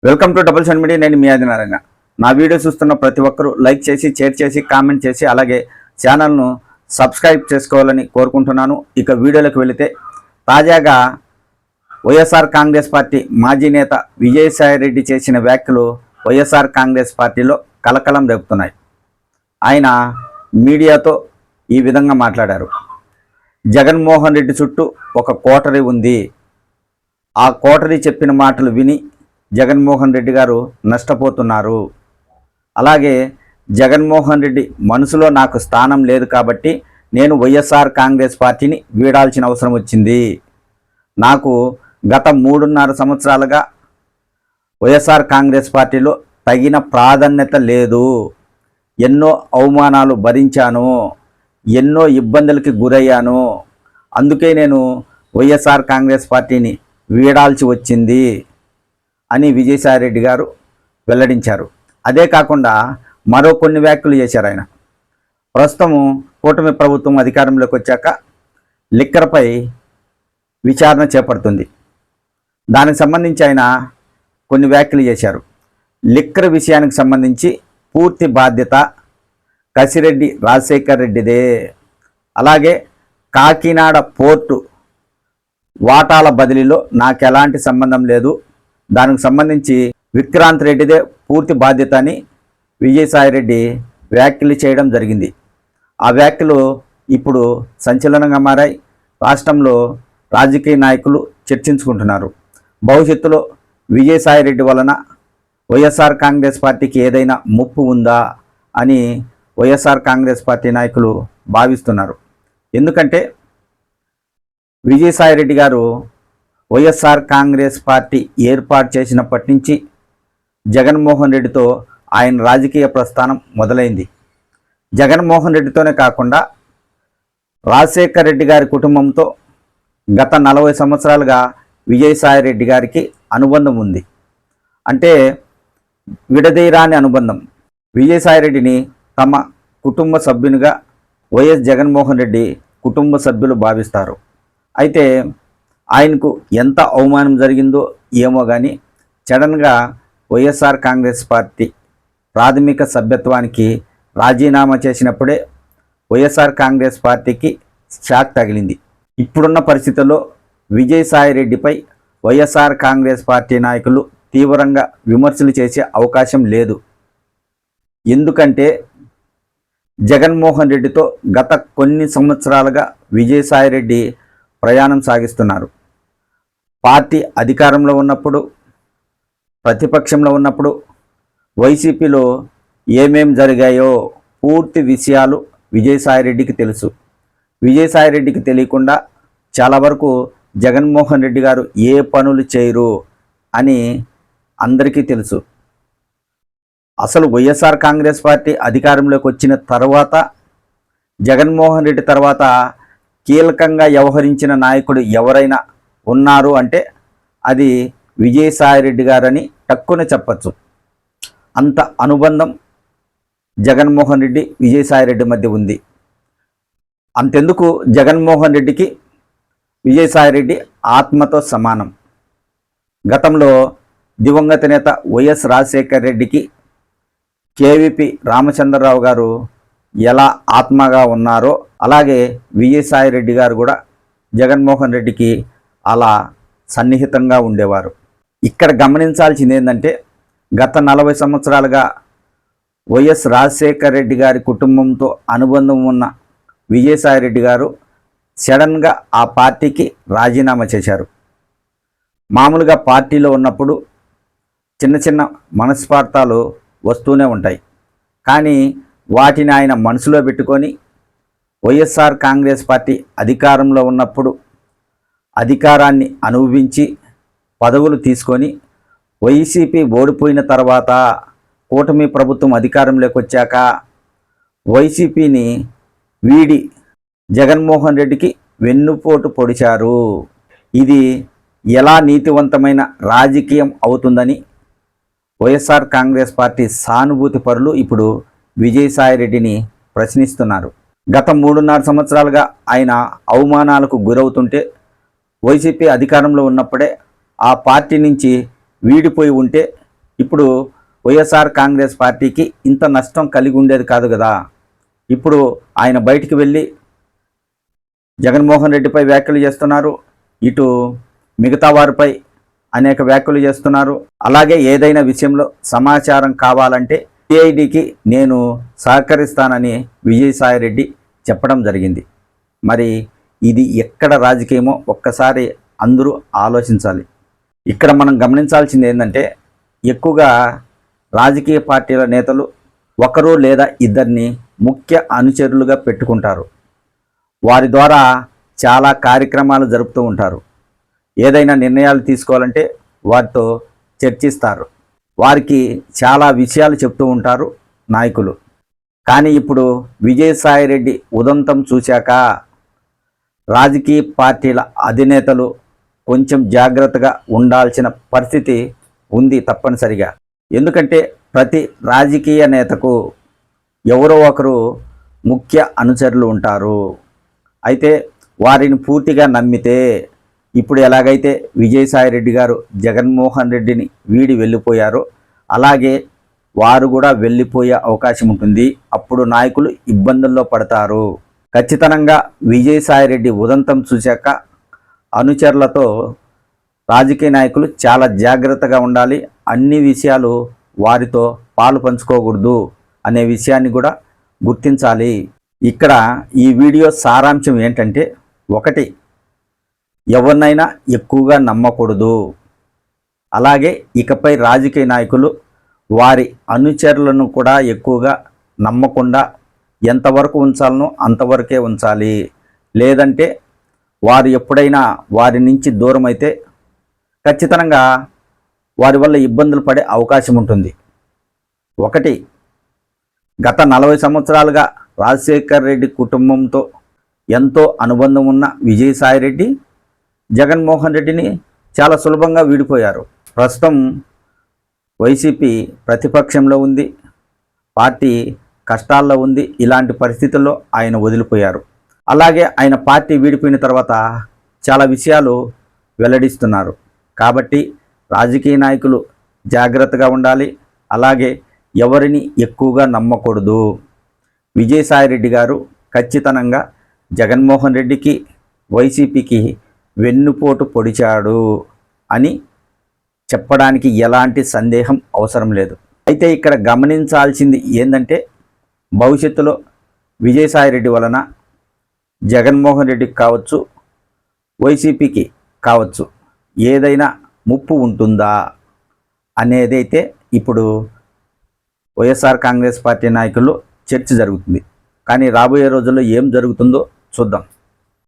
Welcome to double seven media. నేను మీ ఆదినారాయణ. నా video చూస్తున్న ప్రతి ఒక్కరూ లైక్ చేసి, షేర్ చేసి, కామెంట్ చేసి, అలాగే ఛానల్ను సబ్స్క్రైబ్ చేసుకోవాలని కోరుకుంటున్నాను. ఇక వీడియోలోకి వెళితే, తాజాగా వైఎస్ఆర్ కాంగ్రెస్ పార్టీ మాజీ నేత విజయసాయిరెడ్డి చేసిన వ్యాఖ్యలు వైఎస్ఆర్ కాంగ్రెస్ పార్టీలో కలకలం రేపుతున్నాయి. ఆయన మీడియాతో ఈ విధంగా మాట్లాడారు. జగన్మోహన్ రెడ్డి చుట్టూ ఒక కోటరీ ఉంది. ఆ కోటరీ చెప్పిన మాటలు విని జగన్మోహన్ రెడ్డి గారు నష్టపోతున్నారు. అలాగే జగన్మోహన్ రెడ్డి మనసులో నాకు స్థానం లేదు కాబట్టి నేను వైఎస్ఆర్ కాంగ్రెస్ పార్టీని వీడాల్సిన అవసరం వచ్చింది. నాకు గత 3.5 సంవత్సరాలుగా వైఎస్ఆర్ కాంగ్రెస్ పార్టీలో తగిన ప్రాధాన్యత లేదు. ఎన్నో అవమానాలు భరించాను, ఎన్నో ఇబ్బందులకి గురయ్యాను. అందుకే నేను వైఎస్ఆర్ కాంగ్రెస్ పార్టీని వీడాల్సి వచ్చింది అని విజయసాయిరెడ్డి గారు వెల్లడించారు. అదే కాకుండా మరో కొన్ని వ్యాఖ్యలు చేశారు ఆయన. ప్రస్తుతం కూటమి ప్రభుత్వం అధికారంలోకి వచ్చాక లిక్కర్పై విచారణ చేపడుతుంది. దానికి సంబంధించి ఆయన కొన్ని వ్యాఖ్యలు చేశారు. లిక్కర్ విషయానికి సంబంధించి పూర్తి బాధ్యత కసిరెడ్డి రాజశేఖర్ రెడ్డిదే. అలాగే కాకినాడ పోర్టు వాటాల బదిలీలో నాకు ఎలాంటి సంబంధం లేదు, దానికి సంబంధించి విక్రాంత్ రెడ్డిదే పూర్తి బాధ్యత అని విజయసాయిరెడ్డి వ్యాఖ్యలు చేయడం జరిగింది. ఆ వ్యాఖ్యలు ఇప్పుడు సంచలనంగా మారాయి. రాష్ట్రంలో రాజకీయ నాయకులు చర్చించుకుంటున్నారు. భవిష్యత్తులో విజయసాయిరెడ్డి వలన వైఎస్ఆర్ కాంగ్రెస్ పార్టీకి ఏదైనా ముప్పు ఉందా అని వైఎస్ఆర్ కాంగ్రెస్ పార్టీ నాయకులు భావిస్తున్నారు. ఎందుకంటే విజయసాయిరెడ్డి గారు వైఎస్ఆర్ కాంగ్రెస్ పార్టీ ఏర్పాటు చేసినప్పటి నుంచి జగన్మోహన్ రెడ్డితో ఆయన రాజకీయ ప్రస్థానం మొదలైంది. జగన్మోహన్ రెడ్డితోనే కాకుండా రాజశేఖర్ రెడ్డి గారి కుటుంబంతో గత 40 సంవత్సరాలుగా విజయసాయిరెడ్డి గారికి అనుబంధం ఉంది. అంటే విడదీయరాని అనుబంధం. విజయసాయిరెడ్డిని తమ కుటుంబ సభ్యునిగా వైఎస్ జగన్మోహన్ రెడ్డి కుటుంబ సభ్యులు భావిస్తారు. అయితే ఆయనకు ఎంత అవమానం జరిగిందో ఏమో కానీ సడన్గా వైఎస్ఆర్ కాంగ్రెస్ పార్టీ ప్రాథమిక సభ్యత్వానికి రాజీనామా చేసినప్పుడే వైఎస్ఆర్ కాంగ్రెస్ పార్టీకి షాక్ తగిలింది. ఇప్పుడున్న పరిస్థితుల్లో విజయసాయిరెడ్డిపై వైఎస్ఆర్ కాంగ్రెస్ పార్టీ నాయకులు తీవ్రంగా విమర్శలు చేసే అవకాశం లేదు. ఎందుకంటే జగన్మోహన్ రెడ్డితో గత కొన్ని సంవత్సరాలుగా విజయసాయిరెడ్డి ప్రయాణం సాగిస్తున్నారు. పార్టీ అధికారంలో ఉన్నప్పుడు, ప్రతిపక్షంలో ఉన్నప్పుడు వైసీపీలో ఏమేం జరిగాయో పూర్తి విషయాలు విజయసాయిరెడ్డికి తెలుసు. విజయసాయిరెడ్డికి తెలియకుండా చాలా వరకు జగన్మోహన్ రెడ్డి గారు ఏ పనులు చేయరు అని అందరికీ తెలుసు. అసలు వైఎస్ఆర్ కాంగ్రెస్ పార్టీ అధికారంలోకి వచ్చిన తర్వాత జగన్మోహన్ రెడ్డి తర్వాత కీలకంగా వ్యవహరించిన నాయకుడు ఎవరైనా ఉన్నారు అంటే అది విజయసాయిరెడ్డి గారని టక్కున చెప్పచ్చు. అంత అనుబంధం జగన్మోహన్ రెడ్డి విజయసాయిరెడ్డి మధ్య ఉంది. అంతెందుకు, జగన్మోహన్ రెడ్డికి విజయసాయిరెడ్డి ఆత్మతో సమానం. గతంలో దివంగత నేత వైఎస్ రాజశేఖర్ రెడ్డికి కేవీపీ రామచంద్రరావు గారు ఎలా ఆత్మగా ఉన్నారో అలాగే విజయసాయిరెడ్డి గారు కూడా జగన్మోహన్ రెడ్డికి అలా సన్నిహితంగా ఉండేవారు. ఇక్కడ గమనించాల్సింది ఏంటంటే, గత 40 సంవత్సరాలుగా వైఎస్ రాజశేఖర్ రెడ్డి గారి కుటుంబంతో అనుబంధం ఉన్న విజయసాయిరెడ్డి గారు సడన్గా ఆ పార్టీకి రాజీనామా చేశారు. మామూలుగా పార్టీలో ఉన్నప్పుడు చిన్న చిన్న మనస్పార్థాలు వస్తూనే ఉంటాయి. కానీ వాటిని ఆయన మనసులో పెట్టుకొని వైఎస్ఆర్ కాంగ్రెస్ పార్టీ అధికారంలో ఉన్నప్పుడు అధికారాన్ని అనుభవించి పదవులు తీసుకొని వైసీపీ ఓడిపోయిన తర్వాత కూటమి ప్రభుత్వం అధికారంలోకి వచ్చాక వైసీపీని వీడి జగన్మోహన్ రెడ్డికి వెన్నుపోటు పొడిచారు. ఇది ఎలా నీతివంతమైన రాజకీయం అవుతుందని వైఎస్ఆర్ కాంగ్రెస్ పార్టీ సానుభూతి పరులు ఇప్పుడు విజయసాయిరెడ్డిని ప్రశ్నిస్తున్నారు. గత 3.5 సంవత్సరాలుగా ఆయన అవమానాలకు గురవుతుంటే వైసీపీ అధికారంలో ఉన్నప్పుడే ఆ పార్టీ నుంచి వీడిపోయి ఉంటే ఇప్పుడు వైఎస్ఆర్ కాంగ్రెస్ పార్టీకి ఇంత నష్టం కలిగి ఉండేది కాదు కదా. ఇప్పుడు ఆయన బయటికి వెళ్ళి జగన్మోహన్ రెడ్డిపై వ్యాఖ్యలు చేస్తున్నారు, ఇటు మిగతా వారిపై అనేక వ్యాఖ్యలు చేస్తున్నారు. అలాగే ఏదైనా విషయంలో సమాచారం కావాలంటే సిఐడికి నేను సహకరిస్తానని విజయసాయిరెడ్డి చెప్పడం జరిగింది. మరి ఇది ఎక్కడ రాజకీయమో ఒక్కసారి అందరూ ఆలోచించాలి. ఇక్కడ మనం గమనించాల్సింది ఏంటంటే, ఎక్కువగా రాజకీయ పార్టీల నేతలు ఒకరు లేదా ఇద్దరిని ముఖ్య అనుచరులుగా పెట్టుకుంటారు. వారి ద్వారా చాలా కార్యక్రమాలు జరుపుతూ ఉంటారు. ఏదైనా నిర్ణయాలు తీసుకోవాలంటే వారితో చర్చిస్తారు. వారికి చాలా విషయాలు చెప్తూ ఉంటారు నాయకులు. కానీ ఇప్పుడు విజయసాయిరెడ్డి ఉదంతం చూశాక రాజకీయ పార్టీల అధినేతలు కొంచెం జాగ్రత్తగా ఉండాల్సిన పరిస్థితి ఉంది తప్పనిసరిగా. ఎందుకంటే ప్రతి రాజకీయ నేతకు ఎవరో ఒకరు ముఖ్య అనుచరులు ఉంటారు. అయితే వారిని పూర్తిగా నమ్మితే ఇప్పుడు ఎలాగైతే విజయసాయిరెడ్డి గారు జగన్మోహన్ రెడ్డిని వీడి వెళ్ళిపోయారో అలాగే వారు కూడా వెళ్ళిపోయే అవకాశం ఉంటుంది. అప్పుడు నాయకులు ఇబ్బందుల్లో పడతారు. ఖచ్చితంగా విజయసాయిరెడ్డి ఉదంతం చూశాక అనుచరులతో రాజకీయ నాయకులు చాలా జాగ్రత్తగా ఉండాలి. అన్ని విషయాలు వారితో పాలు పంచుకోకూడదు అనే విషయాన్ని కూడా గుర్తించాలి. ఇక్కడ ఈ వీడియో సారాంశం ఏంటంటే, ఒకటి, ఎవరినైనా ఎక్కువగా నమ్మకూడదు. అలాగే ఇకపై రాజకీయ నాయకులు వారి అనుచరులను కూడా ఎక్కువగా నమ్మకుండా ఎంతవరకు ఉంచాలనో అంతవరకే ఉంచాలి. లేదంటే వారు ఎప్పుడైనా వారి నుంచి దూరం అయితే ఖచ్చితంగా వారి వల్ల ఇబ్బందులు పడే అవకాశం ఉంటుంది. ఒకటి, గత 40 సంవత్సరాలుగా రాజశేఖర్ రెడ్డి కుటుంబంతో ఎంతో అనుబంధం ఉన్న విజయసాయిరెడ్డి జగన్మోహన్ రెడ్డిని చాలా సులభంగా వీడిపోయారు. ప్రస్తుతం వైసీపీ ప్రతిపక్షంలో ఉంది, పార్టీ కష్టాల్లో ఉంది. ఇలాంటి పరిస్థితుల్లో ఆయన వదిలిపోయారు. అలాగే ఆయన పార్టీ వీడిపోయిన తర్వాత చాలా విషయాలు వెల్లడిస్తున్నారు. కాబట్టి రాజకీయ నాయకులు జాగ్రత్తగా ఉండాలి. అలాగే ఎవరిని ఎక్కువగా నమ్మకూడదు. విజయసాయిరెడ్డి గారు ఖచ్చితంగా జగన్మోహన్ రెడ్డికి వైసీపీకి వెన్నుపోటు పొడిచాడు అని చెప్పడానికి ఎలాంటి సందేహం అవసరం లేదు. అయితే ఇక్కడ గమనించాల్సింది ఏంటంటే, భవిష్యత్తులో విజయసాయిరెడ్డి వలన జగన్మోహన్ రెడ్డికి కావచ్చు, వైసీపీకి కావచ్చు, ఏదైనా ముప్పు ఉంటుందా అనేదైతే ఇప్పుడు వైఎస్ఆర్ కాంగ్రెస్ పార్టీ నాయకుల్లో చర్చ జరుగుతుంది. కానీ రాబోయే రోజుల్లో ఏం జరుగుతుందో చూద్దాం.